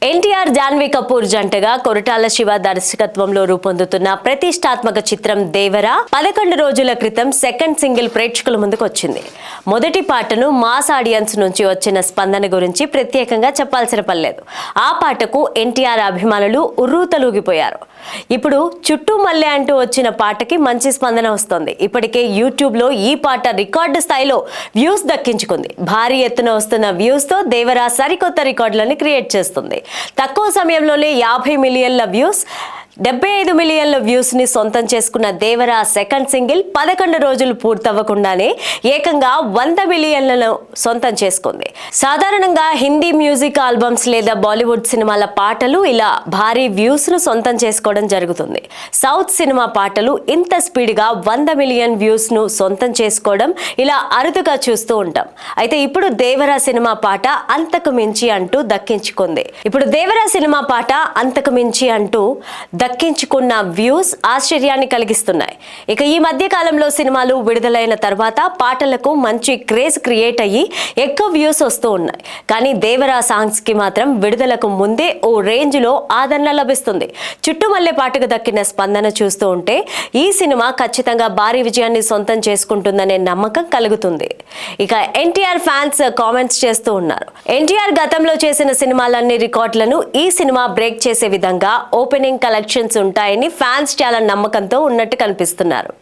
ఎన్టీఆర్ జాన్వీ కపూర్ జంటగా కొరటాల శివ దర్శకత్వంలో రూపొందుతున్న ప్రతిష్టాత్మక చిత్రం దేవర 11 రోజుల క్రితం సెకండ్ సింగిల్ ప్రేక్షకుల ముందుకు వచ్చింది. మొదటి పాటను మాస్ ఆడియన్స్ నుంచి వచ్చిన స్పందన గురించి ప్రత్యేకంగా చెప్పాల్సిన పనిలేదు. ఆ పాటకు ఎన్టీఆర్ అభిమానులు ఉర్రూతలూగిపోయారు. ఇప్పుడు చుట్టూ మల్లె అంటూ వచ్చిన పాటకి మంచి స్పందన వస్తోంది. ఇప్పటికే యూట్యూబ్ లో ఈ పాట రికార్డు స్థాయిలో వ్యూస్ దక్కించుకుంది. భారీ ఎత్తున వస్తున్న వ్యూస్ తో దేవర సరికొత్త రికార్డులను క్రియేట్ చేస్తుంది. తక్కువ సమయంలోనే 50 మిలియన్ల వ్యూస్ 75 మిలియన్ల వ్యూస్ ని సొంతం చేసుకున్న దేవర సెకండ్ సింగిల్ 11 రోజులు పూర్తవ్వకుండానే ఏకంగా 100 మిలియన్లను సొంతం చేసుకుంది. సాధారణంగా హిందీ మ్యూజిక్ ఆల్బమ్స్ లేదా బాలీవుడ్ సినిమాల పాటలు ఇలా భారీ వ్యూస్ ను సొంతం చేసుకోవడం జరుగుతుంది. సౌత్ సినిమా పాటలు ఇంత స్పీడ్ గా 100 మిలియన్ వ్యూస్ ను సొంతం చేసుకోవడం ఇలా అరుదుగా చూస్తూ ఉంటాం. అయితే ఇప్పుడు దేవర సినిమా పాట అంతకు మించి అంటూ దక్కించుకుంది. దక్కించుకున్న వ్యూస్ ఆశ్చర్యాన్ని కలిగిస్తున్నాయి. ఇక ఈ మధ్య కాలంలో సినిమాలు విడుదలైన తర్వాత పాటలకు మంచి క్రేజ్ క్రియేట్ అయ్యి ఎక్కువ వ్యూస్ వస్తూ ఉన్నాయి. కానీ దేవర సాంగ్స్ కి మాత్రం విడుదలకు ముందే ఓ రేంజ్ లో ఆదరణ లభిస్తుంది. చుట్టుమల్లె పాటకు దక్కిన స్పందన చూస్తూ ఉంటే ఈ సినిమా ఖచ్చితంగా భారీ విజయాన్ని సొంతం చేసుకుంటుందనే నమ్మకం కలుగుతుంది. ఇక ఎన్టీఆర్ ఫ్యాన్స్ కామెంట్స్ చేస్తూ ఉన్నారు. ఎన్టీఆర్ గతంలో చేసిన సినిమాలన్నీ రికార్డులను ఈ సినిమా బ్రేక్ చేసే విధంగా ఓపెనింగ్ కలెక్షన్స్ ఉంటాయని ఫ్యాన్స్ చాలా నమ్మకంతో ఉన్నట్టు కనిపిస్తున్నారు.